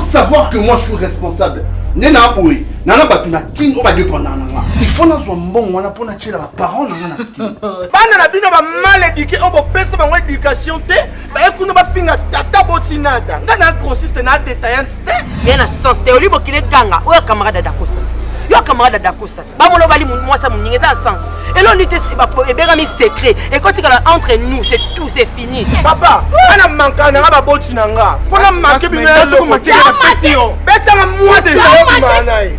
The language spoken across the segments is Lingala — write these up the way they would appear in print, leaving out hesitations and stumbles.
savoir que moi je suis responsable. Nena boy, nana batuna king o ba dépendant nanga. Il faut na zo mbongo wana pona tshela ba parents nanga na ti. Bana na bino ba mal éduqué on bo pesa ba éducation te, ba ekuno ba finga tata botinata. Ngana grossiste na détaillante te. Bien na sens te oli bokile ganga, oyo camarade d'Acosta. Yo camarade d'Acosta. Ba molo bali moi ça muninga ça sens. Et l'on était et bien mis secret et quand il est entre nous c'est tout c'est fini. Papa, ana manka na ba botinanga. Pona manke bino ya so manke na petio. Beta na moi de ça manai.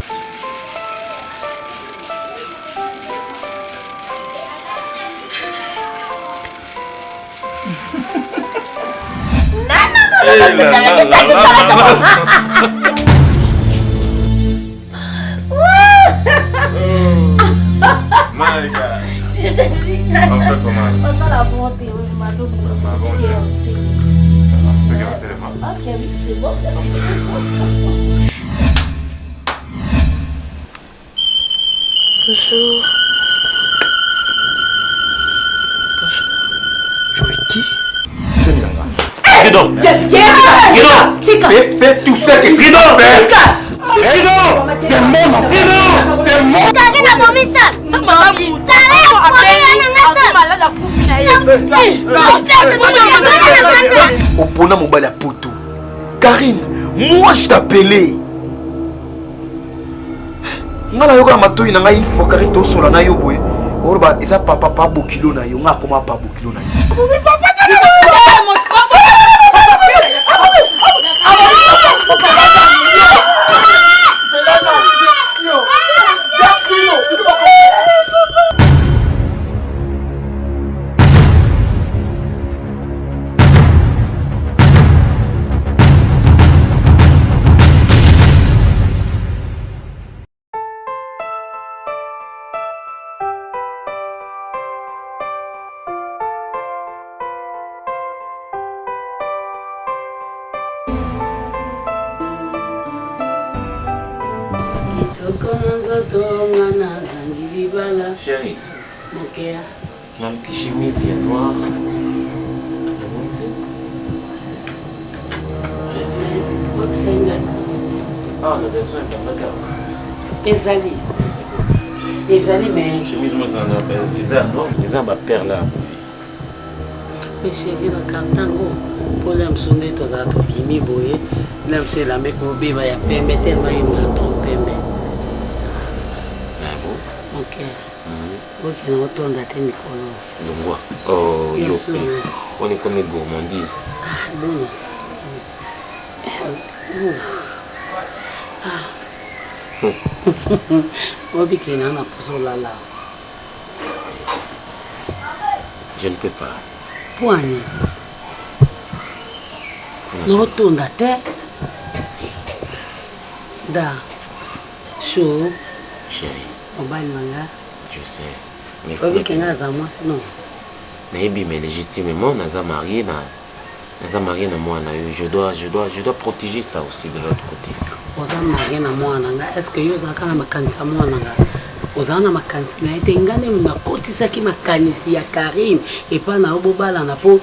My God. Je te dis. On fait comment? On a la bonté, oui, ma double. Ma bonté. Regarde le téléphone. Ok, oui, c'est bon. Bonjour. Jouer qui? Tridon! Fais tout ce que Tridon fait! Tridon! C'est mon enfant! Tridon! C'est mon! Opona mobile à poto. Karine, moi je t'appelais. Ngala yoka matoi na ngai une fois Karine to sola na yo boy. Oroba eza papa pa bokilo na yo nga koma pa bokilo na yo. Chérie, ma petite chemise est noire. Ah, mais c'est soin de regarde. Ezali mais Chemise moi ça n'a pas les ans non, les ans ma père là. mais chérie na kantango pour l'amsonde to za to bimi boye l'amse la mec mo beba ya pembe tellement il m'a trompé mais OK. OK, on retourne à tes micros. Donc moi. Oh, yo. On est comme des gourmandises. Ah, bon ça. Je ne peux pas. Poigne. Nous retournons à terre. Da. Chaud. Chérie. Je sais. Mais il faut que nous ayons sinon. Mais légitimement, nous sommes mariés. Je dois protéger ça aussi de l'autre côté. Est-ce que vous avez un makanisa mwananga? Vous avez un makanisa na ete ngane mna kotisa ki makanisi ya Karine et pas na obobala na po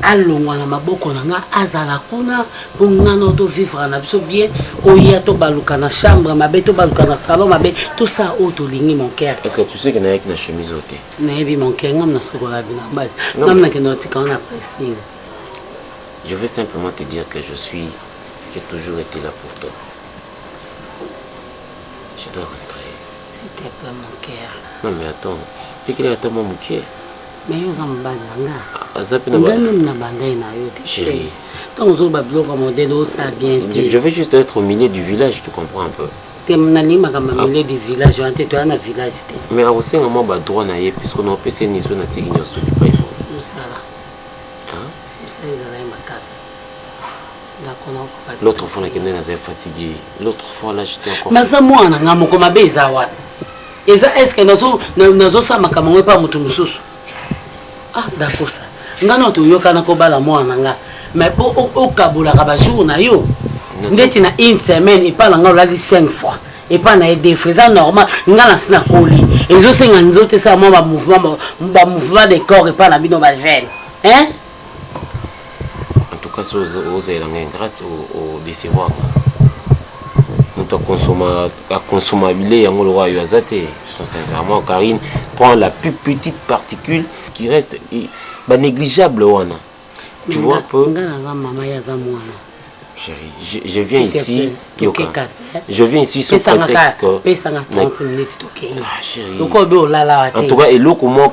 alongwa na maboko nanga azala kuna pour ngana to vivre na biso bien oya to baluka na chambre mabe to baluka na salon mabe tout ça auto lingi mon cœur. Est-ce que tu sais que na yaki na chemise ote? Na yebi mon cœur ngam na sokola bina base. Ngam na kenoti kana pressing. Je veux simplement te dire que j'ai toujours été là pour toi. Je dois rentrer. S'il te plaît, mon cœur. Non, mais attends. Tu sais qu'il est à mon bouquet. Mais vous en bande. Chérie. Je veux juste être au milieu du village, tu comprends un peu. Mais aussi, on m'a droit à y puisqu'on a passé une zone à Tigignos tout du pays. L'autre fois, on était fatigué. L'autre fois, là, j'étais encore. Mais ça, moi, est-ce que nous sommes pas ah, d'accord ça. Ngana to yoka na kobala mwana nga. Mais au kabula ka ba jour na yo. Ndeti na une semaine et pas nga la 5 fois. Et pas na des frais normal ngana sina koli. Ezo senga nzote sa ba mouvement de corps et pas na bino ba gêne. Hein? En tout cas, aux ingrates au décevoir. moto à consommabilité yango le roi Yazate. Sincèrement, Karine prend la plus petite particule qui reste négligeable wana. Tu vois un peu. Chérie, je viens ici. Je viens ici sous prétexte que. Ah, chérie. En tout cas, et l'autre, moi,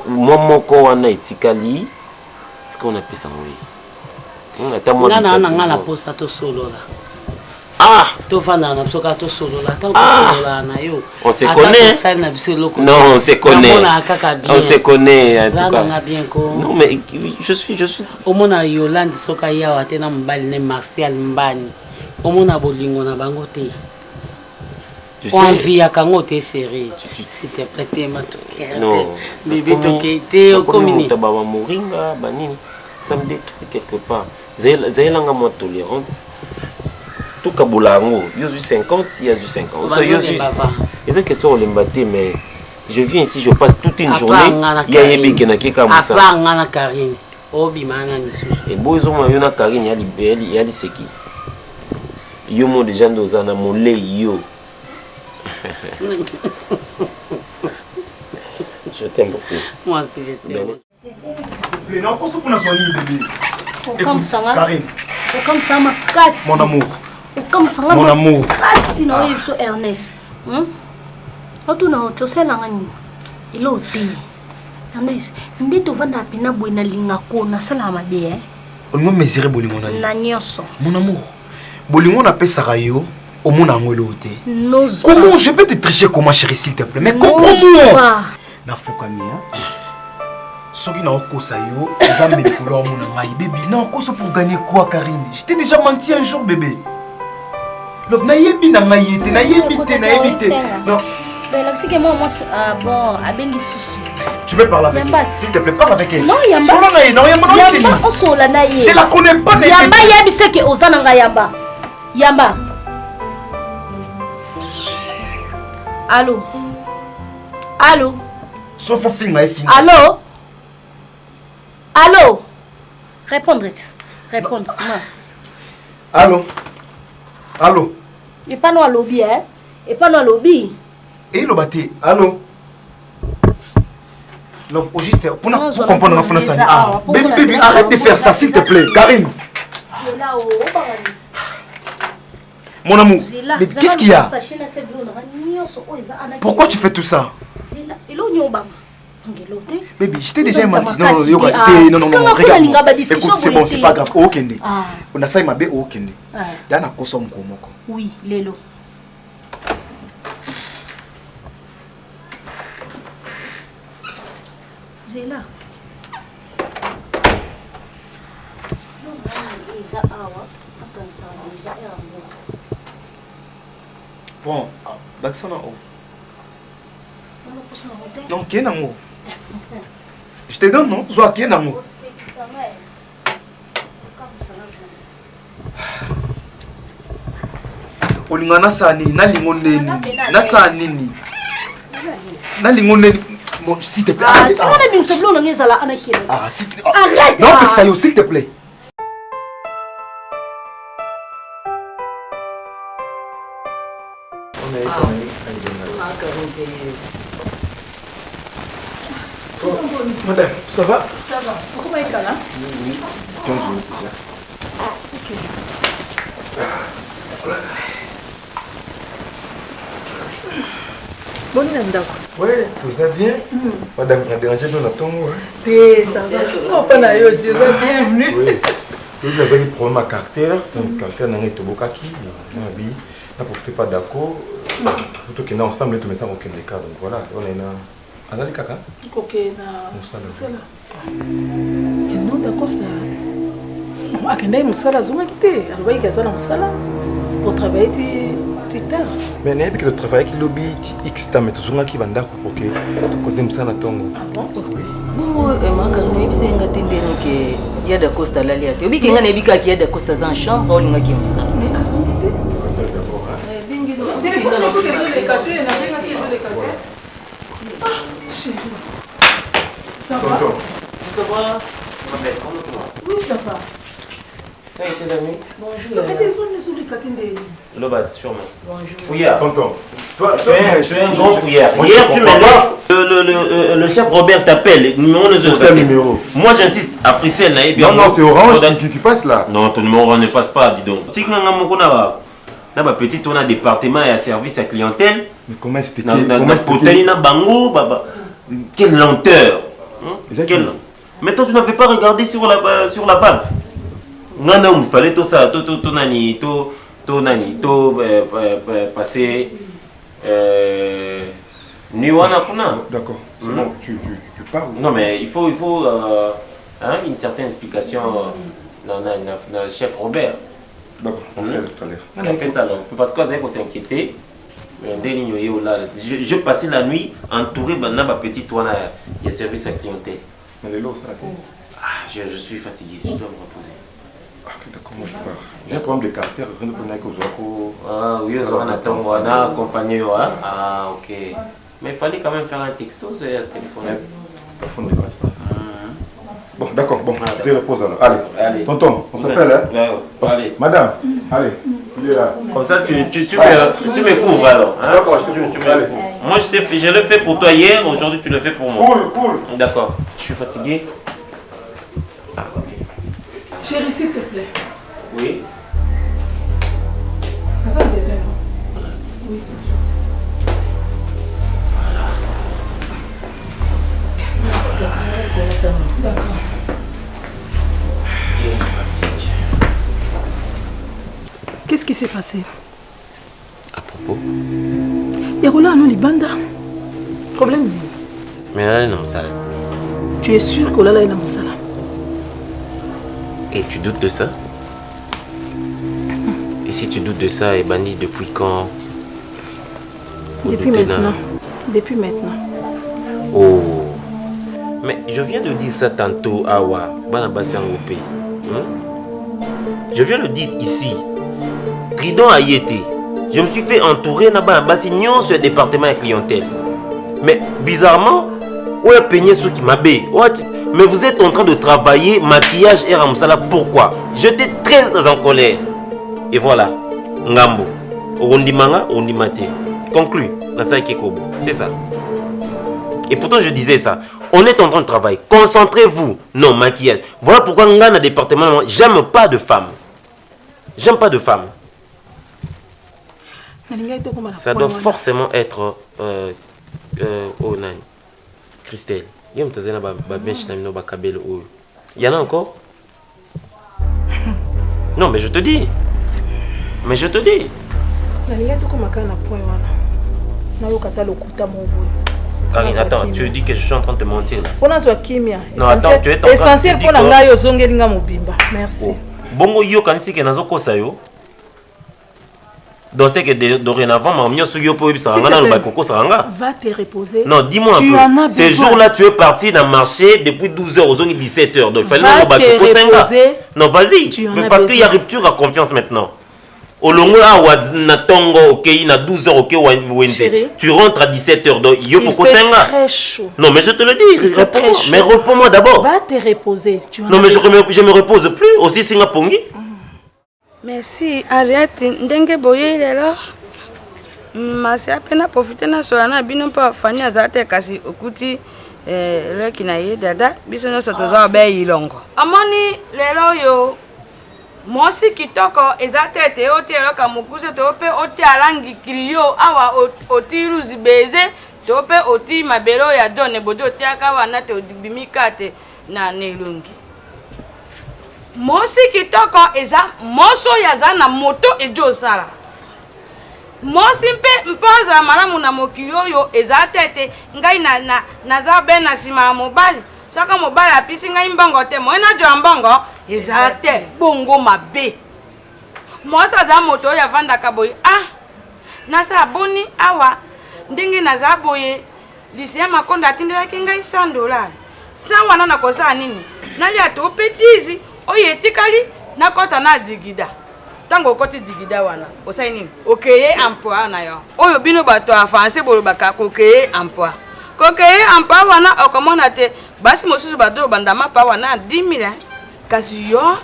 wana etikali. Est-ce qu'on appelle ça oui? Ah! On se connaît. Non, on se connaît. On se connaît en tout cas. Non, mais je suis. Au monde Yolande soka ya watena mbali ne Martial Mbani. Au monde bolingo na bangote. Tu sais. Envie à kangote chérie. S'il te plaît, t'es ma toquette. Non. Bébé toquette, au communique. Moringa, banini. Ça me détruit quelque part. Zayelanga moi tolérante. Tout Kabulango, il y a eu 50, il y a eu 50. C'est une question de m'embatter, mais je viens ici, je passe toute une journée. Il y a des gens qui ont ça. Et bon, ils ont eu une Karine, il y a des séquilles. Il y a des gens qui ont mon lait, yo. Je t'aime beaucoup. Moi aussi, je t'aime. Non, qu'est-ce qu'on a soigné, bébé? Comme ça, Karine. Comme ça, ma casse. Mon amour. Comme ça, mon amour. Ah, sinon, il faut Ernest. Tu n'as pas de il est au thé. Ernest, il est au vent d'apina bouina lingako, na salama bien. On m'a mesuré bolingo na. Nanyoso. Mon amour. Bolingo na pe sarayo, au mon amour l'auté. Comment je peux te tricher comment chérie s'il te plaît? Mais comprends-moi. Na fokamia. Soki na okosa yo, va me décoller mon ngai bébé. Na okosa pour gagner quoi Karine? Je t'ai déjà menti un jour bébé. Love na yebi na ngai te, na yebi te. Non. Ben là c'est que moi bon, abengi susu. Tu veux parler avec elle? S'il te plaît, parle avec elle. Non, Yamba. Solo na non, Yamba non c'est Yamba osola na ye. Je la connais pas. Yamba yebi c'est que osana nga Yamba. Yamba. Allô. Allô. Sauf fin na fin. Allô. Allô. Répondre. Répondre. Allô. Allô. Et pas nous lobby hein. Et pas nous lobby. Et le bâti. Allô. Love, au juste pour comprendre ma français. Ah, bébé, arrête de faire ça s'il te plaît, Karine. Mon amour, mais qu'est-ce qu'il y a? Pourquoi tu fais tout ça? Bébé, je t'ai déjà menti. Non, regarde. Écoute, c'est bon, c'est pas grave. Okende. On a ça, il m'a dit Okende. Il y a un consomme comme moi. Oui, Lélo. Zéla. Bon, l'accent en haut. Non, qui est en haut? Je te donne, non? Soit qui est en haut? Olingana sani, na lingoneni, na sani. Na lingoneni. S'il te plaît, arrête. Ah, s'il te plaît. Arrête. Non, Pexayo, s'il te plaît. Madame, ça va? Ça va. Comment est-ce là? Oui. Ok. Bonne nuit, oui, tout ça bien. Madame, on a dérangé dans la tombe. Ça va. Oh, pas d'ailleurs, je suis bienvenue. Oui. Vous avez des problèmes à caractère. Donc, quelqu'un n'a pas de bokaki. N'a profité pas d'accord. Plutôt qu'il y a ensemble, tout le monde aucun des cas. Donc voilà, on est là. Anali kaka? Ok, na. Mais non, d'accord, ça. Akenda musala zuma kité. Alors, il y a ça musala. Pour travailler, tu tard. Mais n'est-ce pas que le travail qui lobby X temps, mais tout le monde qui va d'accord pour que tu connais musala tongo. Ah bon? Oui. Bon, makarno ibise ngatende ke ya da costa la liate. Obi kenga nebika ki ya da costa dans chambre olinga ki musala. Mais à son côté. D'accord. Bingi no. Téléphone na ko kezo le katé, na benga kezo le katé. Ah, chérie. Ça va? Tonton. Ça va? Ma belle, comment tu vas? Oui, ça va. Ça a été la nuit? Bonjour. Le téléphone est sur le catine de... Le bat, sûrement. Bonjour. Fouillard. Tonton. Tu es un grand fouillard. Hier, tu me laisses. Le chef Robert t'appelle. Numéro numéro. Moi, j'insiste. À Frissel, non, c'est Orange qui passe là. Non, ton numéro ne passe pas, dis donc. Si tu as un petit département et un service à clientèle. Mais comment expliquer? Quelle lenteur. Mais toi, tu n'avais pas regardé sur la valve. Non, il fallait tout ça, passer D'accord, c'est bon, tu parles. Non, mais il faut une certaine explication dans le chef Robert. D'accord, on sait tout à l'heure. On a fait ça, parce qu'on s'inquiétait. Je passais la nuit entouré de ma petite toile de service à clientèle. Mais les lots, ça je suis fatigué, je dois me reposer. Ah, d'accord, moi je pars. J'ai un problème de caractère, je ne peux pas. Ah oui, on a accompagné. Ah, ok. Mais il fallait quand même faire un texto sur le téléphone. Le téléphone ne passe pas. Bon, d'accord, bon, tu reposes alors. Allez, tonton, on s'appelle, hein? Allez. Madame, allez, il est là. Comme ça, tu me couvres alors. Hein? D'accord, je te couvre. Moi, je l'ai fait pour toi hier, aujourd'hui, tu le fais pour moi. Cool. D'accord, je suis fatigué. Chérie, s'il te plaît. Oui. Ça a besoin. Oui. Qu'est-ce qui s'est passé? À propos? Yaroula non libanda. Problème? Mais elle est dans le salon. Tu es sûr que Lala est dans le salon? Et tu doutes de ça? Et si tu doutes de ça, Ebani, depuis quand? Depuis maintenant. Depuis maintenant. Oh. Mais je viens de dire ça tantôt, Awa, Banabasi Angopé. Je viens de dire ici. Tridon a y été. Je me suis fait entourer dans Banabasi Nyon sur le département de clientèle. Mais bizarrement, où est peigné ceux qui m'abaissent? Mais vous êtes en train de travailler maquillage et ramsala. Pourquoi? J'étais très en colère. Et voilà. Ngambo. Ondimanga, ondimate. Conclu. C'est ça. Et pourtant je disais ça. On est en train de travailler. Concentrez-vous. Non, maquillage. Voilà pourquoi dans le département, j'aime pas de femmes. J'aime pas de femmes. Ça doit forcément être oh nani. Christelle. Il y en a encore? Non, mais je te dis. Karine, attends, tu dis que je suis en train de te mentir là. Non, attends, tu es en train de essentiel pour la yo zongelinga mobimba. Merci. Bongo yo kanisi ke nazo kosa yo. Donc c'est que dorénavant, va te reposer. Non, dis-moi un peu. Ces jours-là, tu es parti dans le marché depuis 12h aux 17h. Donc il fallait reposer. Non, vas-y. Parce qu'il y a rupture à confiance maintenant. Au long na tongo ok na 12h ok Wednesday. Tu rentres à 17h donc il faut très chaud. Non mais je te le dis, mais réponds-moi d'abord. Va te reposer. Non mais je me repose plus aussi singa pongi. Merci, arrête. Ndenge boye lelo. Masi apena profiter na soana bino pa fani azate kasi okuti le kinaye dada biso no sotoza ba ilongo. Amoni lelo yo mosi kitoko ezate otelo kamukuse tope oti alangi krio awa oti ruzibeze tope oti mabelo ya John bojo tiaka wana te odibimikate na nelungi. Mosi kitoko eza moso yaza na moto ejo sala. Mosi mpoza malamu na mokilo yo eza tete ngai na za be na sima mobali. Saka mobali apisi ngai mbongo te mo na jo mbongo eza te bongo mabe. Mosa za moto ya vanda kaboy na sabuni awa ndingi na za boye lisia makonda atindela kinga $100. Sa wana na kosa nini? Nali atopetizi oye tikali na kota na digida. Tango koti digida wana. Osai nini? Okeye emploi na yo. Oyo bino bato afanse bolo baka kokeye emploi. Kokeye emploi wana okomona te basi mosusu bato bandama pa wana 10 000. Kasi yo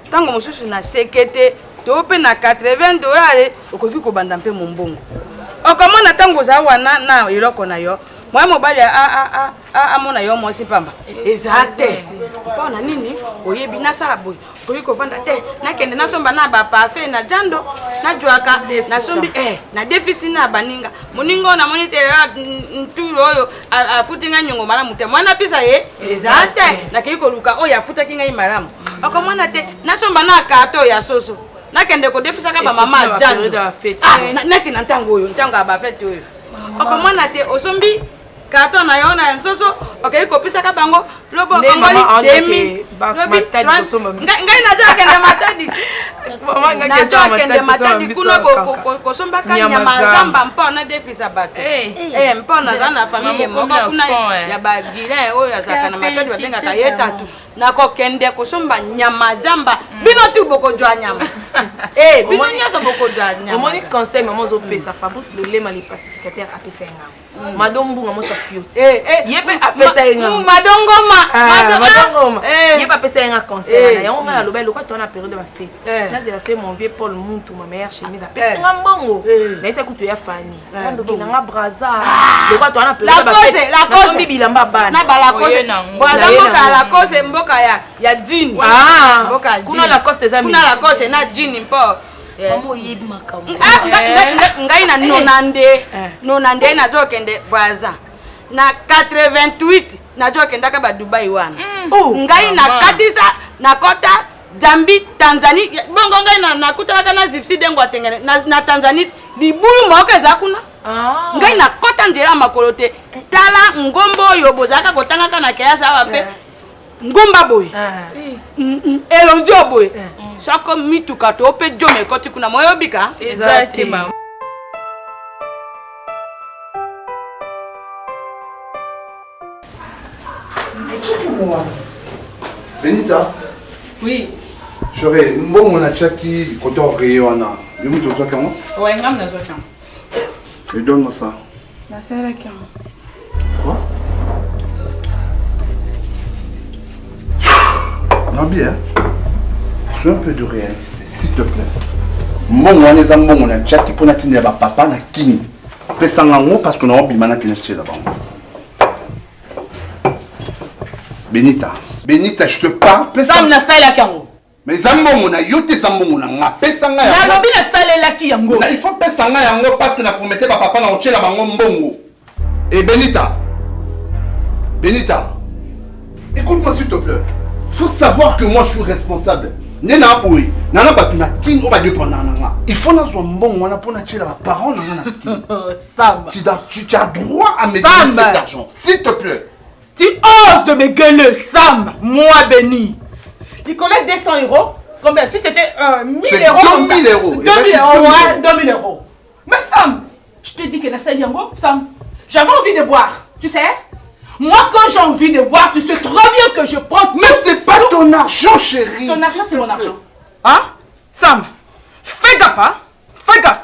ntango mosusu na sekete to pe na 80 dollars okoki kobanda mpe mombongo okomona ntango oza wana na eloko na yo mwa mobali amona yo mwasi pamba eza te mpona nini oyebi nasala boye okoki kovanda te nakende nasomba na bapafe na jando najwaka nasombi na defisi na baninga moninga na moni telela ntulu oyo afutinga nyongo malamu te mwana pisa ye eza te nakei koluka oyo afutaki ngai malamu okomona te nasomba na kato ya soso nakende kodefisaka bamama jando neti na ntango oyo ntango ya bafete oyo okomona te osombi kato na yo na soso okei kopisaka bango lobo kongoli demi ngai naja kende matadi naja kende matadi kuna kosombaka nyama zamba mpona defisa bato mpona za na famille moko kuna ya bagilin oyo azaka na matadi batengaka ye tatu nakokende kosomba nyama jamba bino tu bokodwa nyama bino nyonso bokodwa nyama omoni conseil maman ozopesa Fabrice Lolema le pacificateur apesa yenga madombunga mosa fiote yepe apesa yenga madongoma yepe apesa yenga conseil na yango ngala loba lokwa tona période ba fête nazela se mon vieux Paul Muntu ma meilleure chemise apesa nga mbongo na isa kutu ya fani ndo kinanga braza lokwa tona période ba fête la cause bilamba bana na bala cause braza mboka la cause mboka ya jini mboka jini kuna la cause za kuna la cause na jini mpo Maman yebi makambo. Ngai na nonande na jokende braza na 88 na jokenda ka ba Dubai wana ngai na katisa na kota Zambi Tanzania bongo ngai na kutaka na zipsi dengo atengene na Tanzania libulu moke za kuna ngai na kota njera makolo te tala ngombo yo bozaka kotanga na kiasa wape ngomba boy elonjo boy sako mituka to pe jome koti kuna moyo bika exactly mama. Benita. Oui. Chérie, bon mon a chaki côté Réona. Je me dois comment? Ouais, ngam na zo cham. Et donne-moi ça. Na sera qui? Quoi? Non bien. Sois un peu de réalité, s'il te plaît. Mon on a chaki pour natiner papa na king. Pesangango parce qu'on a oublié maintenant qu'il est là-bas. Benita, Benita, je te parle. Sam na sala kango. Mais zambo mona yote zambo mona nga. Pesanga ya. Na lobi na sala la ki yango. Il faut pesanga yango parce que na prometté papa na ochela bango mbongo. Et Benita. Benita. Écoute-moi s'il te plaît. Faut savoir que moi je suis responsable. Nena boui. Nana batuna king o ba dépendre nanga. Il faut na zo mbongo wana pour na chela ba parents na king. Sam. Tu as droit à me donner cet argent. S'il te plaît. Tu oses de me gueuler, Sam, moi béni. Tu collectes 200 €. Combien? Si c'était 1000 €. 2000 €. 2000 €, ouais, 2000 €. Mais Sam, je te dis que la Yango, Sam, j'avais envie de boire, tu sais. Moi, quand j'ai envie de boire, tu sais trop bien que je prends. Mais c'est pas ton argent, chérie. Ton argent, c'est mon argent. Hein? Sam, fais gaffe, hein? Fais gaffe.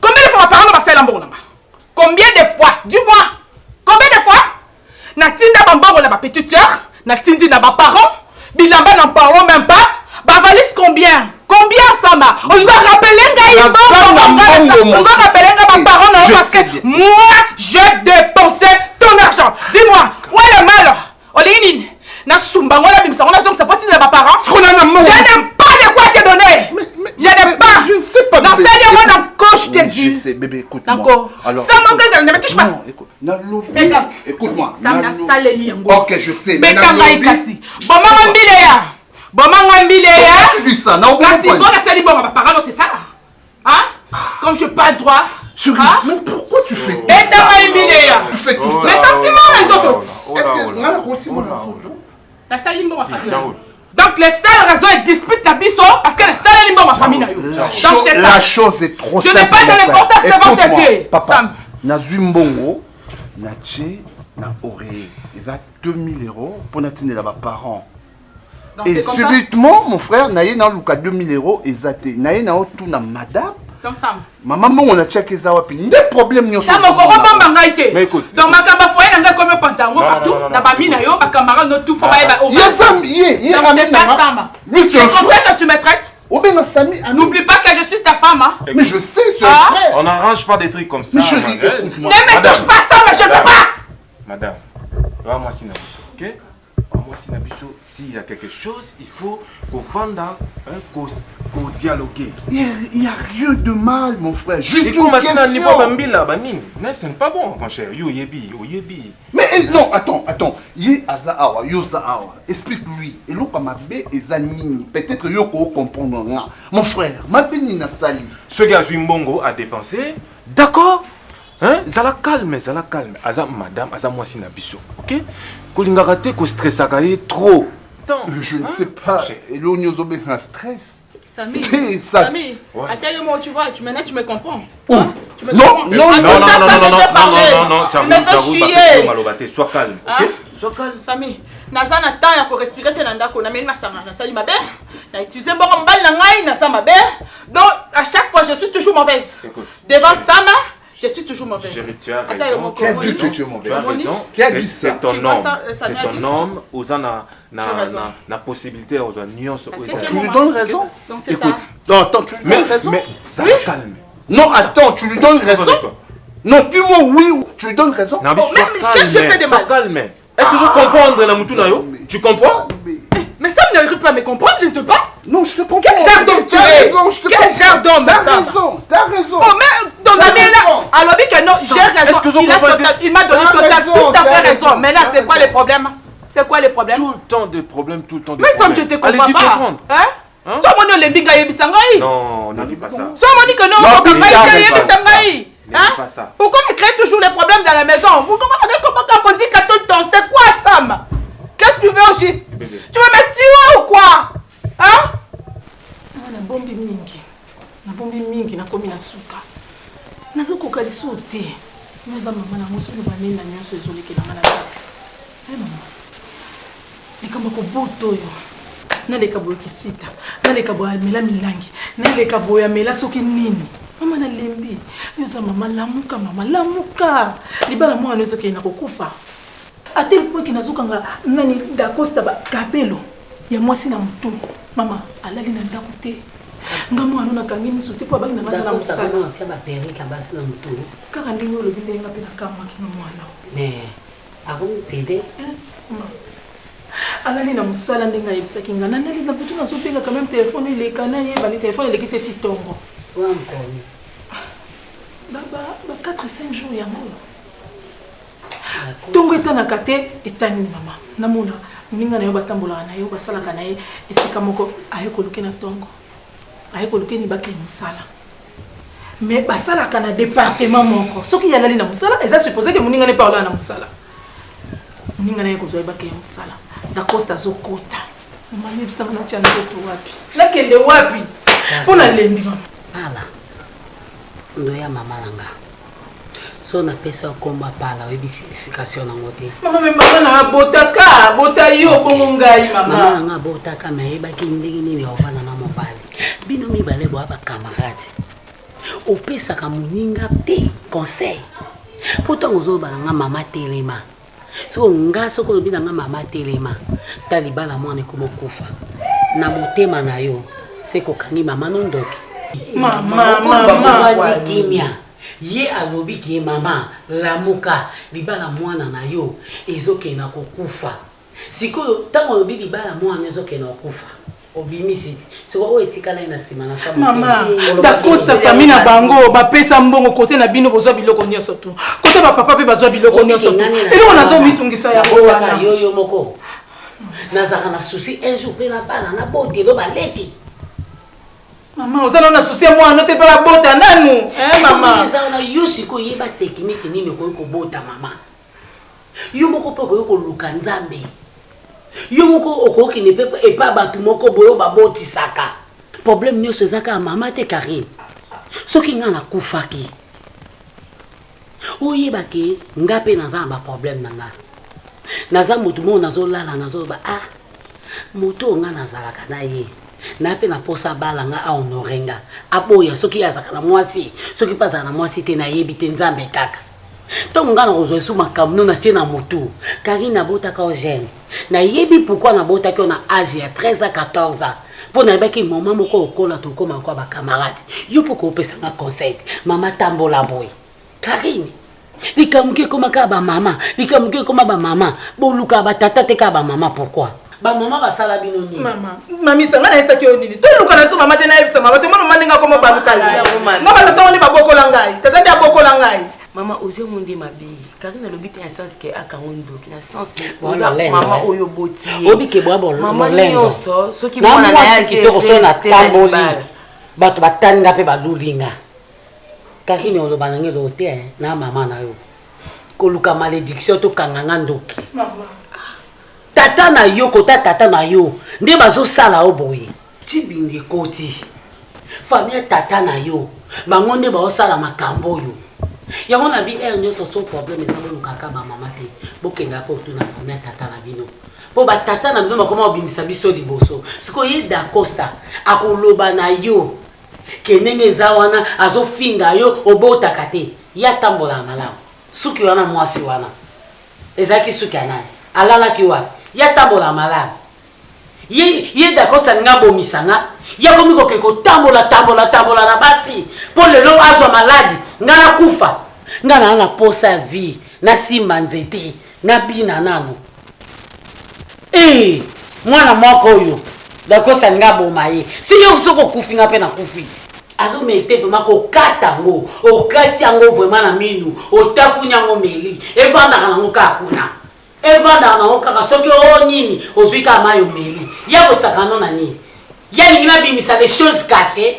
Combien de fois ma parole va faire l'amour? Combien de fois? Dis-moi. Combien de fois? Natinda bambongo na ba petite sœur, natindi na ba parents, bilamba n'en parlons même pas. Ba valise combien? Combien ça m'a? On doit rappeler on doit rappeler ma parents parce que moi j'ai dépensé ton argent. Dis-moi, où est le mal? Olénine, na sumba ngona bimsa ngona donc c'est pas de ba parents. Je n'ai pas de quoi te donner. Je n'ai pas. Je ne sais pas. Dans celle de moi dans coche te dis. Je sais bébé, écoute-moi. Alors ça m'engage, ne me touche pas. Non, écoute. Écoute-moi. Ça m'a salé liango. OK, je sais. Mais quand il kasi. Bon maman bileya. Bon maman bileya. Tu dis ça, non? Kasi bon la sali bon ma parole c'est ça là. Hein? Comme je pas droit. Chérie, mais pourquoi tu fais tout ça? Tu fais tout ça. Mais ça c'est moi les autres. Est-ce que on a aussi mon info? La sali bon ma famille. Donc les seules raisons et disputes n'abisso parce que la sali bon ma famille na yo. La chose est trop simple. Je n'ai pas de l'importance devant tes yeux. Papa, Nazui Mbongo, Naché, na Oré, il va 2000 € pour natiner là-bas par an. Et subitement, mon frère, naïe na luka 2000 € et zate. Naïe na tout na madame, Donc Sam. Maman on a checké ça wapi. Des problèmes nyo. Sam ko ko banga ite. Mais écoute. Donc makamba foyer nanga comme pantango partout. Na ba mina yo ba camarade no tout faut ba au. Ya Sam, ye c'est ça Sam. Oui, c'est comme ça que tu me traites. Samy, n'oublie pas que je suis ta femme. Hein. Mais je sais, c'est un frère. On n'arrange pas des trucs comme ça. Mais chérie, écoute-moi. Ne me touche pas ça, mais je ne veux pas. Madame, moi si Nabiso, ok? Moi si Nabiso, s'il y a quelque chose, il faut qu'on vende, qu'on dialogue. Il n'y a rien de mal, mon frère. Juste une question. Mais ce n'est pas bon, mon cher. Yo yebi, yo yebi. Mais non, attends. Yé Azaawa, yo Zaawa. Explique-lui. Et l'autre ma bé Zanini. Peut-être que yo ko comprendre. Mon frère, ma béni na sali. Ce gars Zwimbongo a dépensé. D'accord? Hein? Zala calme. Aza madame, aza moi si Nabiso. Ok? Kolinga raté ko stress à trop. Je ne sais pas. Et l'on y a un stress. Samy, Samy, à quel moment tu vois, maintenant tu me comprends. Non, tu me comprends. Non, sois calme, ok? Sois calme. Samy, naza na temps ya ko respirer te nanda ko na meli masanga na sali mabe. Na utiliser bon mbal na ngai na sa mabe. Donc à chaque fois je suis toujours mauvaise. Devant Sama, je suis toujours mauvaise. Chérie, tu as raison. Qui a dit que tu es mauvaise? Tu as raison. Qui a dit ça? C'est ton homme. C'est ton homme. Osana na possibilité aux nuances. Tu lui donnes raison. Donc c'est ça. Non, attends, tu lui donnes raison. Mais ça calme. Non, attends, tu lui donnes raison. Non, dis-moi oui ou tu lui donnes raison. Non, mais qu'est-ce que je fais de mal? Calme. Est-ce que je comprends la Moutouna yo? Tu comprends? Mais ça n'arrive pas à me comprendre, je ne sais pas. Non, je te comprends. Quel genre d'homme tu es? Quel genre d'homme? T'as raison. Oh, mais ton ami est là. Alors, que non, j'ai raison. Il m'a donné tout à fait raison. Mais là, c'est quoi le problème? C'est quoi le problème? Tout le temps des problèmes, tout le temps des problèmes. problèmes. Mais ça, je te comprends pas. Hein? Soit mon les biga yebisangai. Non, ne dis pas ça. Soit mon dit que non, on peut pas yebisangai. Hein? Pourquoi me créer toujours les problèmes dans la maison? Pourquoi me poser tout le temps? C'est quoi, Sam? Qu'est-ce que tu veux au juste? Tu veux me tuer ou quoi? Hein? Na bombi mingi na komi na suka. Nazokoka lisusu te. Yoza mama na mosu banene na nyonso ezolekela nga na kaka. Mama. Likambo ko buto yo. Naleka boyo kisita. Naleka boyo mela milangi. Naleka boyo mela soki nini. Mama na lembi. Yoza mama lamuka. Libala mwana ezoke na kokufa. A tel point que nazokanga nani dakosta ba kapelo. Ya mwasi na mutu. Mama alali na ndako te. Ngamu anona kangi misu te po bangi na mazala musala. Dakosta ba tia ba perika basi na mutu. Kaka ndingo lo bilenga pe na kama kino mwana. Mais avant pede alali na musala ndenga yebisaki nga nani na putu nazopenga quand même téléphone ile kana ye bali téléphone ile kite titongo. Wa mkoni. Ba 4-5 jours ya molo. Tongo etanaka te etani mama namona moninga na yo batambolaka na yo basalaka na ye esika moko aye koluke na tongo aye koluke ni bakeli mosala mais basalaka na département moko soki yalali na mosala eza supposé ke moninga ne paola na mosala moninga na ye kozwa bakeli mosala dakosta azokota mama yebisanga na tia nzoto wapi nakende wapi mpona lembi mama ala ndo ya mama nanga so na pesa komba pala oyebi signification nango te mama memaka na botaka bota yo bongo ngai mama nga botaka me yebaki ndenge nini ovanda na mobali bino mibale boya bakamarade opesaka moninga te conseil po ntango ozolobana nga mama telema soko nga soko olobi na nga mama telema ta libala mwana ekomokufa na motema na yo se kokangi mama nondoki mama kimia ye alobi ki mama lamuka libala mwana na yo ezokena kokufa sikoyo ntango olobi libala mwana ezokena kokufa obimisiti siko oyo etikala na nsima na sa mama dakosta famille na bango bapesa mbongo kote na bino bozwa biloko nyonso tu kote bapapa mpe bazwa biloko nyonso tu eloko nazomitungisa yango wana yoyo moko nazaka na susi un jour mpe na bana na botelo baleki mama ozana na souci mwana te pa bota nanu mama ezana yo siko yeba technique nini ko bota mama yo moko pe ko luka nzambe yo moko okoki ne pe e pa batu moko boyo babotisaka problème nyonso ezaka mama te Karine soki nga na kufaki oyeba ke nga pe naza ba problème nanga naza mutu mo nazolala nazoloba moto nga nazalaka na ye na pe na posa balanga a honorenga aboya soki azakala mwasi soki paza na mwasi te na yebi te nzambe kaka donc ngana kozwa su makamno na tie na motu kari na bota ka jeune na yebi pourquoi na bota ki na âge ya 13 à 14 ans pour na baki maman moko okola to koma kwa ba camarade yo poko pesa na conseil mama tambola boy Karine likamuke koma ka ba mama likamuke koma ba mama boluka ba tata te ka ba mama pourquoi ba mama ba sala bino ni mama mami sanga na esa kyo nini to luka na so mama te na esa mama te mama ndinga koma ba lukazi ngaba tata ni ba bokola ngai tata ndi abokola ngai mama oze monde mabe Karine lobi te instance ke akangondo ki na sens mama oyo boti obi ke bwa bon mama nyonso soki mwana na ya kitoko so na tamboli bato batanga pe balulinga Karine oloba nange lote na mama na yo koluka malédiction to kanganga ndoki mama tata na yo kota tata na yo nde bazo sala oboye tibindi koti famille tata na yo bango nde ba sala makambo yo yango na bi nyoso so problème ezalo lukaka ba mama te bokenda ko tu na famille tata na bino po ba tata na bino makoma obimisa biso liboso siko ye da costa akoloba na yo kenenge za wana azofinga yo obotaka te ya tambola malamu suki wana mwasi wana ezaki suki anani alala ki wa ya tambola malamu ye da costa nga bomisanga ya komiko ke ko tambola na basi po lelo azwa maladi ngana kufa ngana na posa vie na simba nzete na bina nano mwana moko yo da costa nga bomaye si yo soko kufinga pe na kufiti azo mete vraiment ko kata ngo o kati yango vraiment na minu o tafunya ngo meli evanda kana ngo kakuna evanda na ngo kaka soki o nini ozwika mayo meli ya bostakano na nini ya ningina bimisa les choses cachées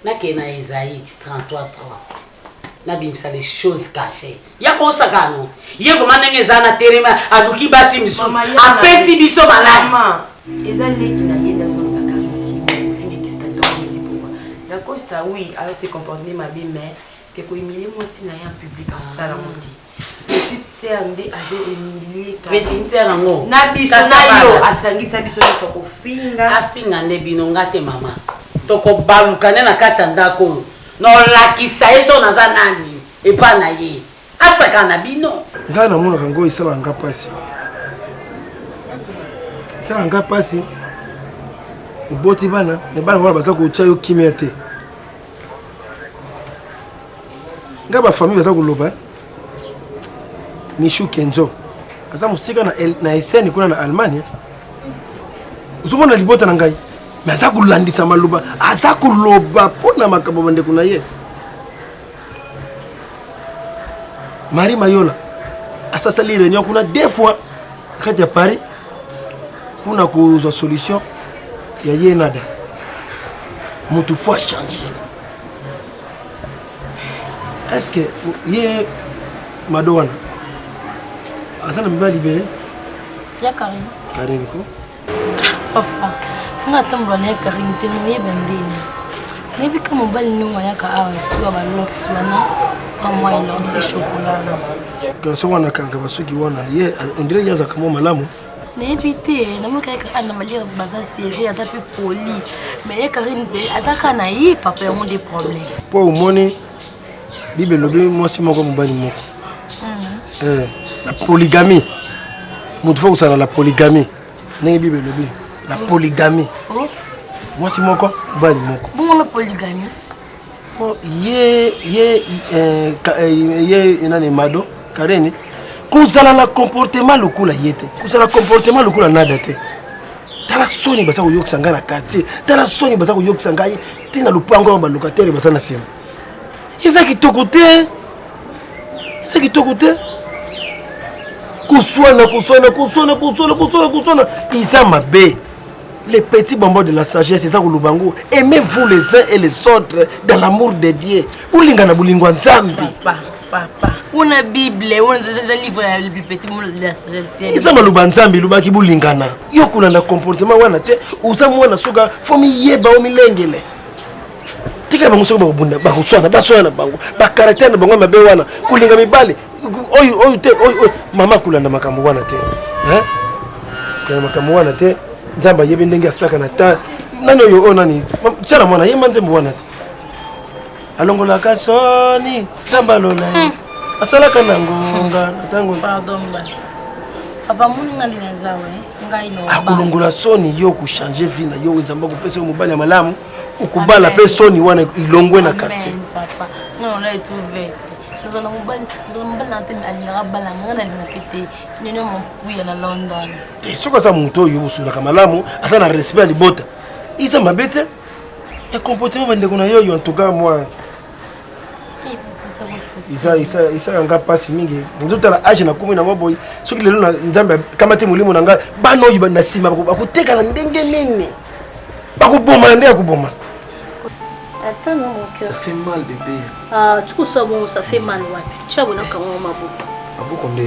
na kena Isaïe 33:3 na bimisa les choses cachées ya ko sakano ye vraiment nengeza na terema aduki basi misu apesi biso maladi mama ezali kina yenda zo Karine ki fini ki stato ni pourquoi la Costa oui alors se comporter ma bien mais que ko humilier moi si na ya public en sala modi petite sœur nde ave humilier petite sœur ngo na biso na yo asangisa biso so ko finga afinga nde bino ngate mama toko balukane na kati ndako no lakisa eso na za nani epa na ye afaka na bino ngana mona kango isala nga pasi isala nga pasi uboti bana ne bana wala baza ko chayo kimete ngaba famille baza ko loba Michou Kenzo aza musika na eseni kuna na Allemagne uzomona libota na ngai mais aza kulandisa maloba aza kuloba pona makabo bande kuna ye Marie Mayola asasa li réunion kuna deux fois kati ya Paris kuna kuzo solution ya ye nada mutu faut changer est-ce que ye madowana asana mba libéré ya Karine Karine ko papa nga tambula na Karine te no yeba ndeni nebi kama mbali nunga yaka awa tuwa ba lox wana amwa ilonse chocolat ka so wana kanga basuki wana ye ondire yaza kama malamu nebi te na mo kaka ana malia baza série ata pe poli mais Karine be ataka na yi papa ya monde problème po umoni bibe lobi mwasi moko mbali moko la polygamie mutu faut ça la polygamie ndenge bibe lobi la polygamie mwasi moko mbali moko bongo la polygamie ye nani mado Karine kuzala na comportement lokula yete kuzala comportement lokula nada te tala soni basa ko yokisa ngana quartier tala soni basa ko yokisa ngai tina lupango ba locataire basa na sima isa kitoko te kuswana isa mabe les petits bonbons de la sagesse isa kulubango aimez-vous les uns et les autres dans l'amour de Dieu ulingana bulingwa nzambi papa una bible una livre ya les petits bonbons de la sagesse isa maluba nzambi lubaki bulingana yo kulanda comportement wana te uza mwana soka fomi yeba o milengele tika bango soka bakubunda bakuswana baswana bango ba caractère bango mabe wana kulinga mibali oyo te oyo mama kulanda makambo wana te kulanda makambo wana te nzamba yebe ndenge asalaka na ta nani oyo oyo nani tiana mwana ye manzembo wana te alongolaka soni nzamba alola asalaka na ngonga ntango papa muninga linaza we ngai no akulongola soni yo kuchange vie na yo nzamba kopesa yo mobali ya malamu ukubala pe soni wana ilongwe na quartier papa non là tout veste nous allons na te alingaka bala ngana lingaka te nyonya mpuya na London te soka sa muto yo usulaka malamu asa na respect libota isa mabete ya comportement bandeko na yo en tout cas moi isa nga pasi mingi nzotala age na kumi na maboy soki lelo na nzambe kamate molimo na nga bana oyo na nsima bakoteka na ndenge nini bakoboma na ndenge ya koboma. Attends, non, mon cœur. Ça fait mal, bébé. Ah, tu trouves ça bon, ça fait mal, ouais. Tu as bon, comment on m'a beaucoup. Ah, beaucoup combien?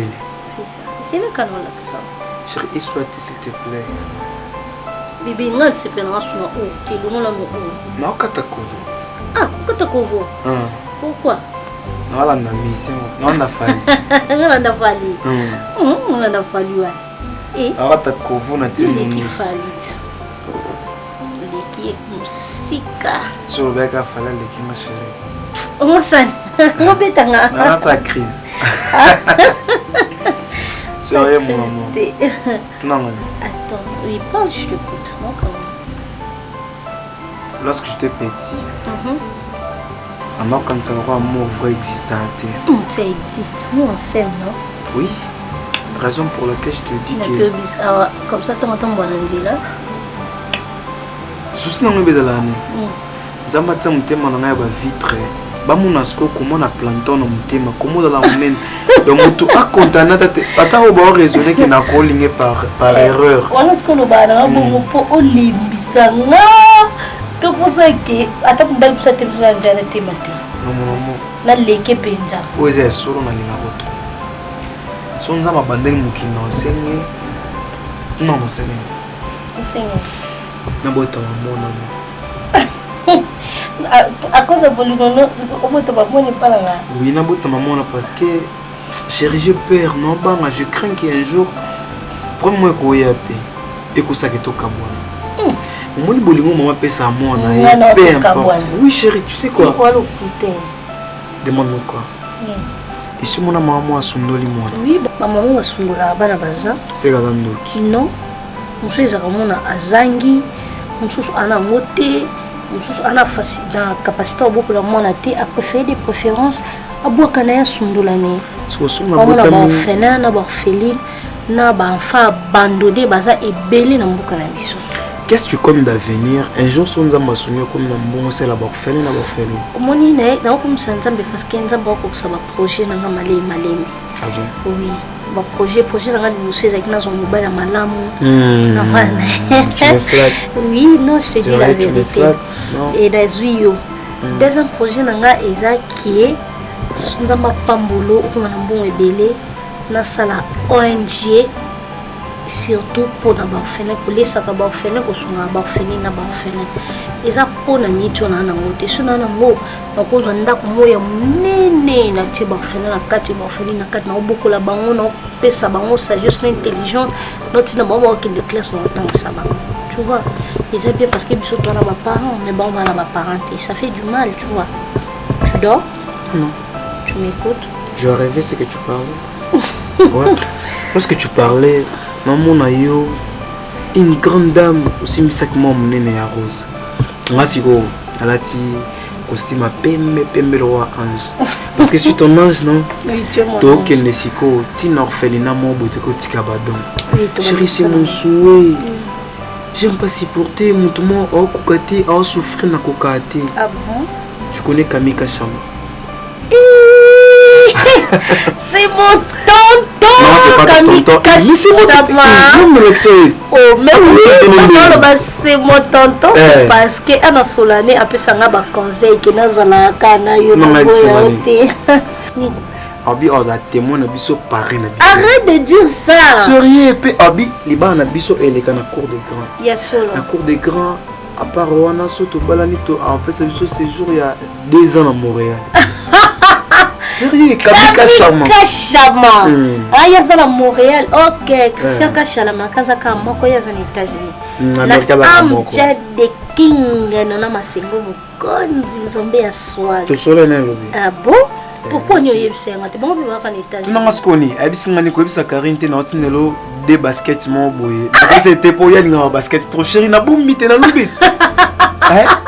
C'est le canon là que ça. Chérie, essoie-toi, s'il te plaît. Bébé, non, c'est pas dans son eau. Tu es le nom là, mon eau. Non, Katakovo. Ah, Katakovo. Pourquoi? Non, on a mission. Non, on a fallu. On a fallu. On a fallu, ouais. Et? Alors, Katakovo, on a dit non. Sika. Sur le bec à faire les qui ma chérie. Oh ça, on peut t'en non, ça crise. Sérieux mon amour. Non non. Attends, oui parle, je t'écoute. Lorsque j'étais petit, alors quand ça va amour vrai exister à terre. Ça existe, nous on s'aime non? Oui. Raison pour laquelle je te dis que. Comme ça, tu entends bon là. Souci nango bezalani nzamba tsa mutema na ngai ba vitre ba muna sko komona planton na mutema komoda la monene donc mutu a contana ata o ba raisonner que na ko linge par erreur wala sko no bana bo po o limbisa nga to posa ke ata mbali pusa te pusa njana te mate non na leke penja o eza solo na linga boto so nzamba bandeli mukino senge non senge na boto mona à cause de Bolinono, on peut pas monter par là. Oui, na boto mona parce que chérie, j'ai peur non ba je crains qu'un jour pour moi ko yape et ko ça que to kamona. Mon bolingo maman pesa mona et peu importe. Oui chérie, tu sais quoi? Quoi le putain? Demande-moi quoi? Et si mon maman a sondoli moi. Oui, maman a sondola bana baza. C'est galandoki. Non. Musu ezakamona azangi, musu ana moté, musu ana na capacité beaucoup la mona té a préféré des préférences a boka na sundulane. So suma bota na orphelin na orpheline na ba enfant abandonné baza ebelé na mboka na biso. Qu'est-ce que tu comme d'avenir? Un jour son nzamba sonyo comme na mbongo c'est la orphelin na orpheline. Moni na comme ça nzambe parce que nzamba ko sa ba projet na malé. Ah bon? Oui. Ba projet na ngani monsieur ezaki na son mobile malamu. Tu me flattes. Oui, non, je te dis la vérité. Et d'azuyo. Deuxième projet na nga ezaki nzamba pambolo ko na mbongo ebele na sala ONG surtout pour na ba orphelin pour laisser ba orphelin ko sunga ba orphelin na ba orphelin. Eza pour na mito na ngote suna na ngo na ko zanda ko moya munene na ti ba orphelin na kati ba orphelin na kati na obokola bango na pesa bango sagesse na intelligence notre na bango qui de classe na temps ça ba. Tu vois, ils aiment bien parce que biso toi na ba parents mais bon on na ba parents et ça fait du mal, tu vois. Tu dors? Non. Tu m'écoutes? Je rêvais ce que tu parlais. Ouais. Lorsque tu parlais, maman a eu une grande dame aussi misaki moi monene ya rose. Ngasiko alati costume pembe le roi ange. Parce que je suis ton ange non? Oui, tu es mon toi ange. Toi qui siko tina orphelinat mo boteko tika badon. Oui, chérie, c'est mon souhait. J'aime pas supporter mon tourment au kokate, au souffrir na kokate. Ah bon? Tu connais Kamika Chama? C'est mon tonton. Non, c'est pas ton tonton. Mais c'est mon tonton. Oh, mais oui, c'est mon tonton. C'est parce que Anna Solane a pu s'en avoir conseil que nous allons kana yo na boyote. Abi oza témoin na biso paré na biso. Arrête de dire ça. Sérieux pe abi liba na biso eleka na cour des grands. Ya solo. Na cour des grands à part wana soto balani to en fait ce séjour il y a 2 ans à Montréal. Sérieux, Kabri Kachama. Kachama. Ah, il y a à Montréal. Ok, Christian Kachalama, Kazaka, Moko, il y a aux États-Unis. La Amja de King, non, ma single, Gondi, Zombie à soi. Tu saurais le Ah bon? Pourquoi nous y sommes bon, on va en États-Unis. Non, ce qu'on est, Abissingani, Kobisa Karine, Tenantinello, des baskets, mon boy. C'était pour y aller en basket trop chéri, n'a pas mis dans l'obé.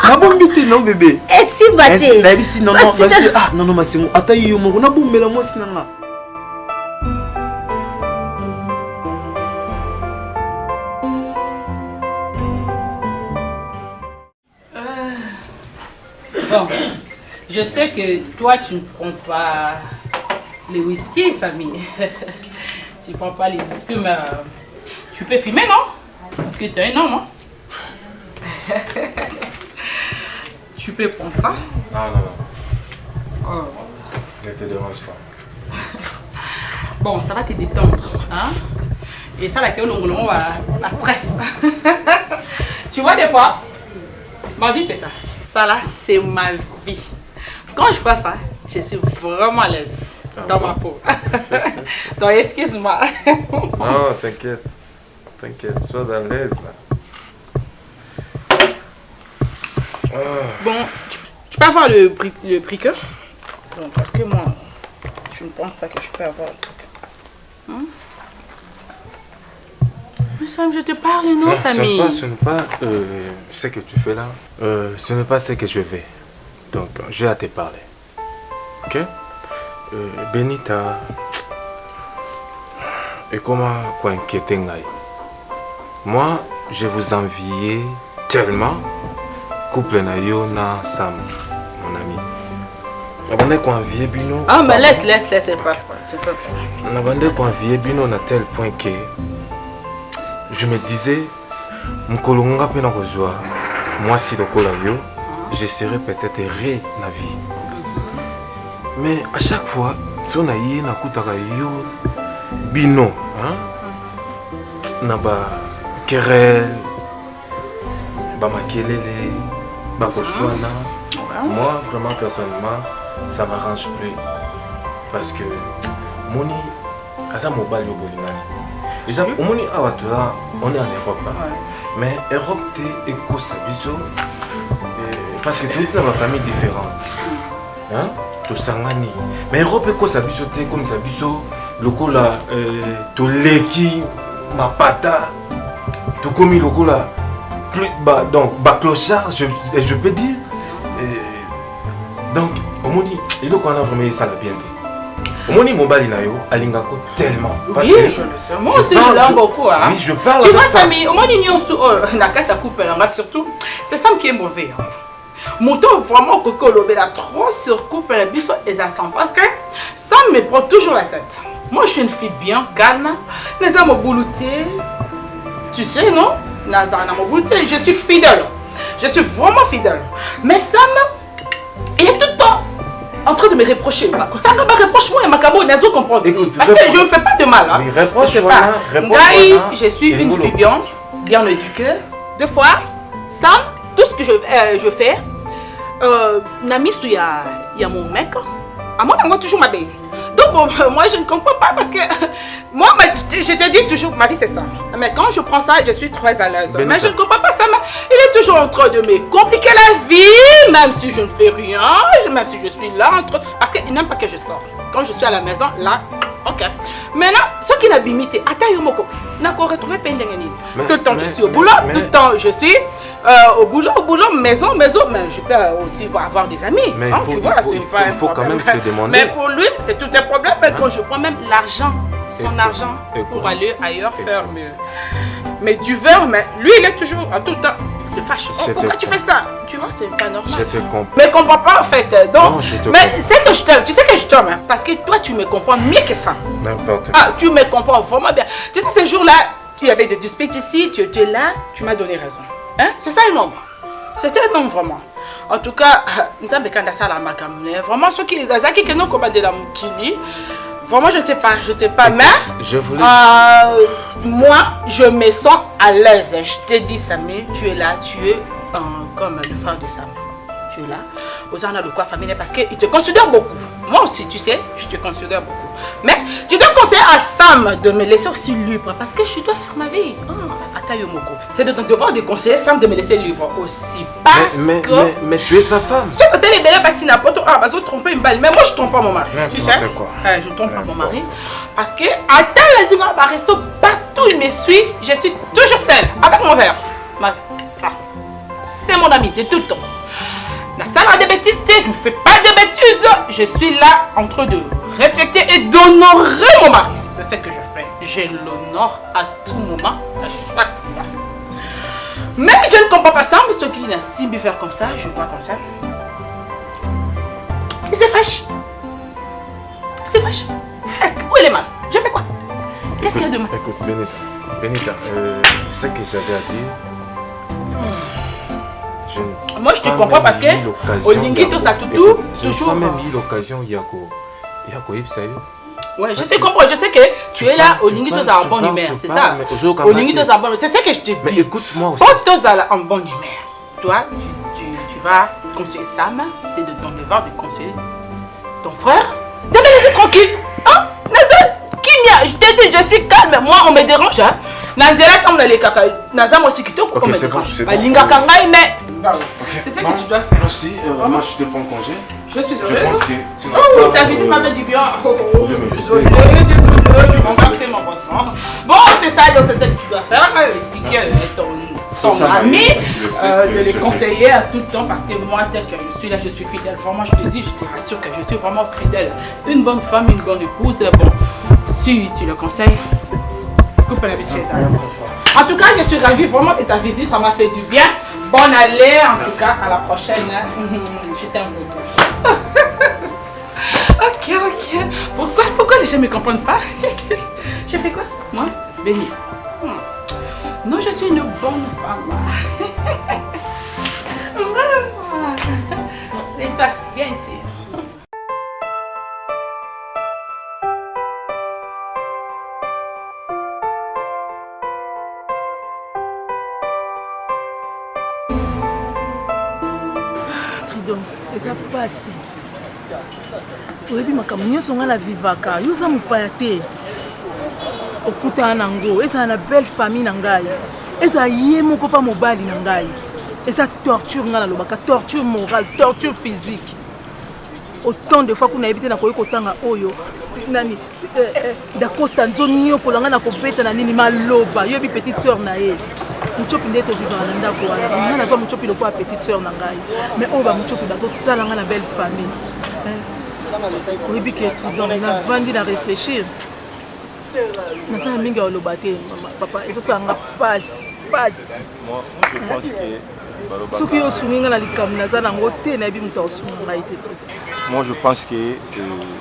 Na bombité non bébé. Et si baté. La ici non non, ah non non ma c'est attends yo mo na bombe la moi sinanga. Bon, je sais que toi tu ne prends pas les whisky, Samy. Tu ne prends pas les whisky, mais tu peux fumer, non? Parce que tu es un homme, hein? Tu peux prendre ça? Non, non, non. Oh. Ne te dérange pas. Bon, ça va te détendre, hein? Et ça, laquelle on va la stress. Tu vois, des fois, ma vie, c'est ça. Ça, là, c'est ma vie. Quand je fais ça, je suis vraiment à l'aise dans ma peau. Donc, excuse-moi. Non, t'inquiète. T'inquiète, sois à l'aise, là. Bon, tu peux avoir le briqueur? Bon, parce que moi, je ne pense pas que je peux avoir le briqueur. Hein? Mais Sam, je te parle, non, Samy? Ce n'est pas ce que tu fais là. Ce n'est pas ce que je vais. Donc, j'ai à te parler. Ok? Benita. Et comment quoi inquiéter Ngaï? Moi, je vous enviais tellement. Couple na yo na Sam, mon ami. La bande qu'on enviait Bino. Ah, mais laisse, c'est pas. La bande qu'on enviait Bino à tel point que je me disais, Mkolonga pena kozwa, moi si le yo, je serais peut-être heureux na vie. Mais à chaque fois, si on a eu na kutaka yo Bino, hein, na ba querelle, ba makelele. Moi, vraiment, personnellement, ça m'arrange plus. Parce que Moni, ça mobile au Moni, on est en Europe. Mais Europe, c'est éco-sabiso. Parce que toute ma famille est différente. Hein? Tout sangani. Mais Europe, éco-sabiso, c'est comme sabiso. Le cola, tout l'équipe, ma pata, tout comme le cola. Plus bas, donc clochard, je peux dire. Donc, au moins, il faut qu'on a vraiment ça la bien. Au moins, mon bali na yo, alingako tellement. Oui, je le sais. Moi aussi, je l'aime beaucoup. Hein? Oui, je parle. Tu vois, Samy, au moins, n'a surtout, c'est ça qui est mauvais. Hein. Mouton vraiment coco l'obéla trop sur coupe la biso et ça sent parce que ça me prend toujours la tête. Moi, je suis une fille bien calme. Les hommes au boulouté. Tu sais, non? Je suis fidèle. Je suis vraiment fidèle. Mais Sam, il est tout le temps en train de me reprocher. Ça va reproche-moi et ma cabo, il n'a pas compris. Parce que je ne fais pas de mal. Hein. Oui, reproche-moi. Je suis une fille bien éduquée. Deux fois, Sam, tout ce que je fais, Nami, il y a mon mec. À moi, on va toujours m'habiller. Donc, bon, moi, je ne comprends pas parce que moi, je te dis toujours, ma vie, c'est ça. Mais quand je prends ça, je suis très à l'aise. Mais je ne comprends pas ça. Il est toujours en train de me compliquer la vie, même si je ne fais rien, même si je suis là. Parce qu'il n'aime pas que je sors. Quand je suis à la maison, là, ok. Maintenant, ce qui n'a bimité, attends, Yomoko, n'a qu'à retrouver Pendengeni. Tout le temps, je suis au boulot, tout le temps, je suis au boulot, maison, mais je peux aussi avoir des amis. Mais hein, il faut quand même se demander. Mais pour lui, c'est tout un problème. Hein? Quand je prends même l'argent, son argent, pour aller ailleurs faire mais du verre, mais lui, il est toujours tout le temps. C'est fâche. Pourquoi tu fais ça? Tu vois, c'est pas normal. Je te comprends. Mais comprends pas en fait. Donc, non, je te mais c'est que je t'aime. Tu sais que je t'aime. Hein, parce que toi, tu me comprends mieux que ça. N'importe quoi. Ah, tu me comprends vraiment bien. Tu sais, ce jour-là, il y avait des disputes ici. Tu étais là. Tu m'as donné raison. Hein? C'est ça un homme. C'était un homme vraiment. En tout cas, nous avons ça la makamune. Vraiment, ceux qui nous commandent la moukili. Vraiment, je ne sais pas, mais je voulais... moi, je me sens à l'aise. Je te dis, Samy, tu es là, tu es comme le frère de Sam. Tu es là, aux gens de quoi famille, parce qu'il te considère beaucoup. Moi aussi, tu sais, je te considère beaucoup. Mais tu dois conseiller à Sam de me laisser aussi libre parce que je dois faire ma vie. C'est de ton devoir de conseiller Sam de me laisser libre aussi. Parce mais tu es sa femme. Si tu es belle, parce que vas tromper une balle. Mais moi, je ne trompe pas mon mari. Tu sais quoi? Je ne trompe pas mon mari. Parce que à tel endroit, bah, resto partout il me suit, je suis toujours seule avec mon verre. Ça, c'est mon ami de tout le temps. La salle a des bêtises, je ne fais pas de bêtises. Je suis là en train de respecter et d'honorer mon mari. C'est ce que je fais. Je l'honore à tout moment, à chaque fois. Mais je ne comprends pas ça, mais ce qui n'a si bien faire comme ça, je vois comme ça. Il se fâche. Il se fâche. Est-ce que où est le mal? Je fais quoi? Qu'est-ce qu'il y a de mal? Écoute, Benita, ce que j'avais à dire. Moi je te comprends parce que Olingi tout ça tout toujours. J'ai même eu l'occasion Yako ouais, je te comprends, je sais que tu es là Olingi tout ça en bonne humeur, c'est ça. Olingi tout ça en bonne humeur, c'est ce que je te dis. Mais écoute-moi aussi. Quand tu es en bonne humeur, toi tu vas conseiller Sam, c'est de ton devoir de conseiller ton frère. De me laisser tranquille. Hein? Je te dis, je suis calme, moi on me dérange. Hein? Nazela comme dans les caca, Nazam aussi qui te coupe. Ok, c'est bon, c'est bon. Mais c'est ce que tu dois faire. Merci, moi je te prends congé. Je suis désolée. Je pense que tu n'as pas... ta vie m'avait dit bien. Désolé, je m'en passe mon boisson. Bon, c'est ça, donc c'est ce que tu dois faire. Expliquer ton ami, de les conseiller à tout le temps parce que moi, tel que je suis là, je suis fidèle. Vraiment, je te dis, je te rassure que je suis vraiment fidèle. Une bonne femme, une bonne épouse. Bon, si tu le conseilles, coupe la vie chez elle. En tout cas, je suis ravie vraiment de ta visite, ça m'a fait du bien. Bonne allée, en tout cas, à la prochaine. Je t'aime beaucoup. Ok. Pourquoi les gens ne me comprennent pas? Je fais quoi? Moi, béni. Non, je suis une bonne femme. Vraiment. Et toi, viens ici. eza pasi oyebi makambo nyonso ngai na vivaka yo oza mopaya te okutana nango ezala na belle famille na ngai ezala ye moko mpa mobali na ngai eza torture ngai nalobaka torture morale torture physique autant de fois kuna yebi te nakoki kotanga oyo nani dakosta nzoniokola ngai nakobeta na nini maloba yoyebi petite sœur na ye muchopi nde tovivaka na ndako wana ngai nazwa muchopi lokola petite sœur na ngai mais oyo bamuchopi bazosala ngai na belle famille oyebi ke tridon navandi na réfléchir nasala mingi ya oloba te papa ezosala nga pasi soki osungi ngai na likambo naza nango te nayebi moto aosunga ngai te te. Moi, je pense que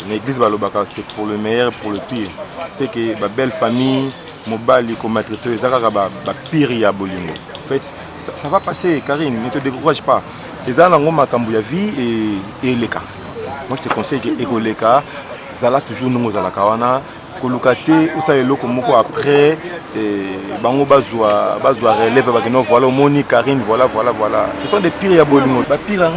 l'église Balobaka, c'est pour le meilleur, pour le pire. C'est que ma belle famille, mon bal, comme maltraité, ça va pire y a bolingo. En fait, ça va passer, Karine, ne te décourage pas. Les gens ont ma cambouya vie et les cas. Moi, je te conseille que les cas, ça là toujours nous à la kawana. Kolukate, ou ça est là comme après, bango bazwa relève, voilà, Moni, Karine, voilà. Ce sont des pires y a bolingo. Pire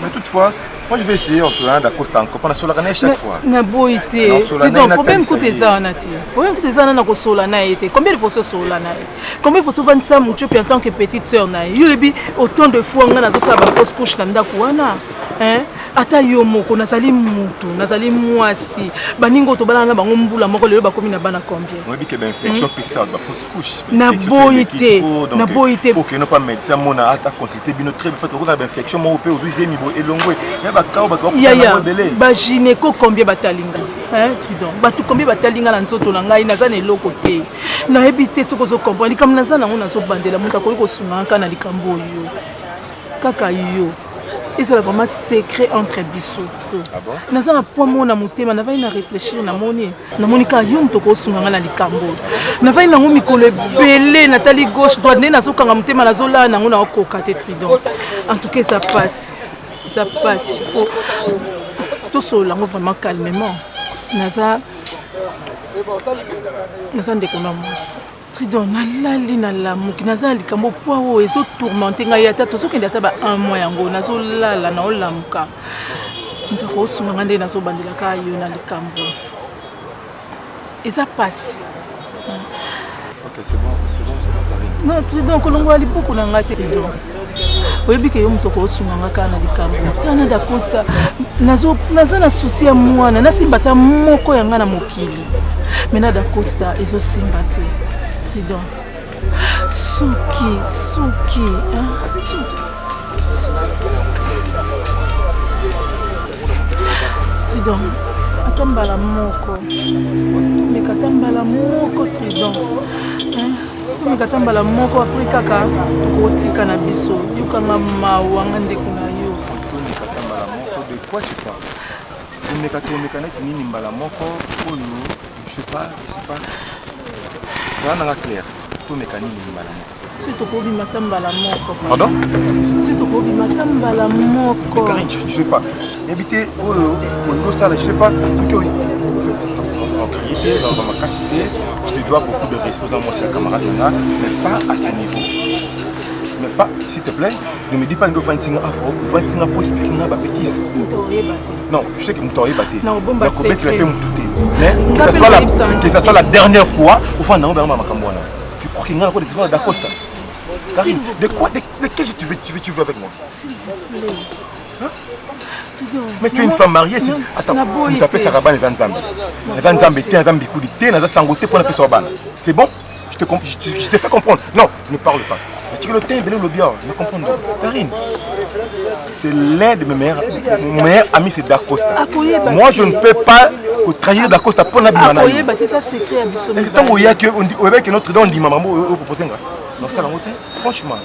mais toutefois. Moi je vais essayer en faisant d'Acosta encore pendant la année chaque fois. Naboy te. Tu dois problème côté ça na ti. Problème côté ça na ko sola na été. Combien de fois sola na? Combien de fois vendre ça mon en tant que petite sœur na? Yobi autant de fois nga nazo sa ba fausse couche na ndako wana. Hein? Ata yo moko nazali mutu, nazali mwasi. Baningo to bala na bango mbula moko lelo bakomi na bana combien? On dit que l'infection peut ça ba fausse couche. Naboy te. Faut que non pas médecin mon a consulté bino très peut-être qu'on a l'infection mon au deuxième niveau et longue. Ba gynéco combien batalinga hein tridon batu combien batalinga na nzoto na ngai naza na eloko te na ebite soko zo comprendre comme naza nango nazo bandela muta ko sunga kana likambo yo kaka yo ezala vraiment secret entre biso naza na point mona mutema na vai na réfléchir na moni ka yo mto ko sunga na likambo na vai nango mikolo ebele na tali gauche droite ne nazo kanga mutema nazo la nango na okoka te tridon en tout cas ça passe. Ça passe, il faut tout cela vraiment calmement. Naza d'économie. Tridon, nala muki naza likambo po ezo tourmenter ngai ata to soki ndata ba un mois yango nazo lala na olamuka. ntoko osunga nde nazobandelaka yo na likambo eza pasi. Ok, c'est bon, Karine. Non, Tridon, kolongo ali beaucoup na ngate Tridon. Oyebi ke yo mutoko osunga ngaka na likambo. Tana da Costa naza na souci ya mwana nasimba ta moko yanga na mokili. Mena da Costa ezo simba te. Tridon. Suki, hein? Tridon, atambala moko. Mekatambala moko Tridon. Mikatambala moko apri kaka tokotika na biso yokanga mawanga ndeko na yo. Mikatambala moko de quoi tu parles? Mekatomeka nini mbala moko oyo je sais pas. Ça n'a pas clair. Tout mécanique mbala moko. Si tokobi matambala moko. Pardon? Si tokobi matambala moko. Karine, je sais pas. Habiter au ça, je sais pas. En crier, dans ma capacité, je te dois beaucoup de respect dans mon camarade, mais pas à ce niveau. Mais pas, s'il te plaît, ne me dis pas que nous avons 20 afro, 20 pour expliquer ma bêtise. Non, je sais que nous t'aurions battu. Non, bon, bah, c'est vrai. Mais que ce soit la dernière fois, au fond, on a ma camouana. Tu crois qu'il y a encore des histoires d'Acosta? Karine, de quel tu veux avec moi? S'il vous plaît. Hein? Mais tu es une femme mariée. Attends, tu t'appelles Saraban et Vanzambe. Vanzambe, tu es un Zambikou, tu es un Sangoté pour la Saraban. C'est bon? Je te fais comprendre. Non, ne parle pas. Tu le teint, le bien, ne comprends pas. Karine, c'est l'un de mes meilleurs amis, c'est Dacosta. Moi, je ne peux pas trahir Dacosta pour la bimana. Tant qu'il y a que notre don dit maman, vous proposez. Non, ça, franchement.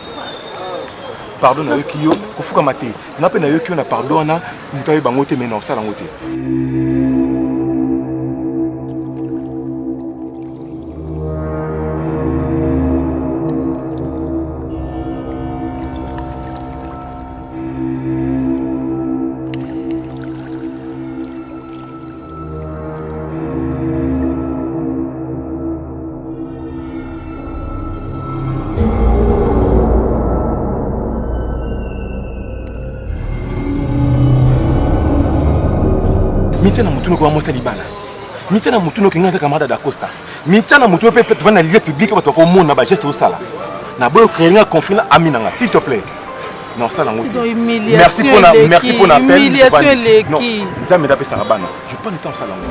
Pardon na yo kiyo kofuka mate na pe na yo kiyo na pardon na mutaye bangote mais non ça langote. Mitiana mutuno kwa mosa libala. Mitiana mutuno kinga ta camarade d'Acosta. Mitiana mutuno peut être dans la lieu public parce qu'on monte na ba geste au sala. Na boyo créer un conflit na aminanga s'il te plaît. Non ça lango. Merci pour l'appel. Non, ça me tape ça rabana. Je prends le temps ça lango.